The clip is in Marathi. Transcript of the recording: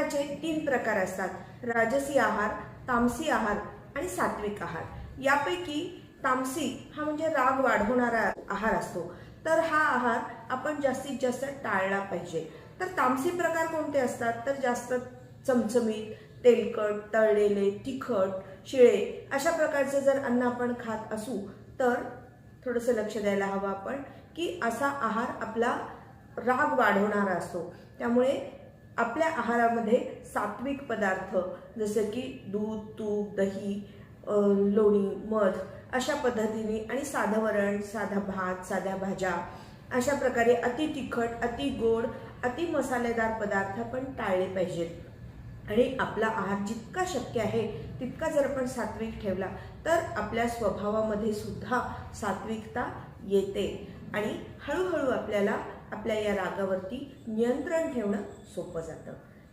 आहाराचे 3 प्रकार असतात: राजसी आहार, तामसी आहार आणि सात्विक आहार। यापैकी तामसी हा म्हणजे राग वाढवणारा आहार असतो, तर हा आहार आपण जास्तीत जास्त टाळला पाहिजे। तर तामसी प्रकार कोणते असतात? तर जास्त चमचमीत, तेलकट, तळलेले, तिखट, शिळे अशा प्रकारचे जर अन्न आपण खात असू तर थोडंसं लक्ष द्यायला हवं आपण की असा आहार आपला राग वाढवणारा असतो। त्यामुळे आपल्या आहारामध्ये सात्विक पदार्थ जसे की दूध, तूप, दही, लोणी, मध अशा पद्धतीने आणि साधं वरण, साधा भात, साध्या भाज्या अशा प्रकारे अति तिखट, अति गोड, अति मसालेदार पदार्थ आपण टाळले पाहिजेत। आणि आपला आहार जितका शक्य आहे तितका जर आपण सात्विक ठेवला तर आपल्या स्वभावामध्ये सुद्धा सात्विकता येते आणि हळूहळू आपल्याला आपल्या या रागावरती नियंत्रण ठेवणं सोपं जातं।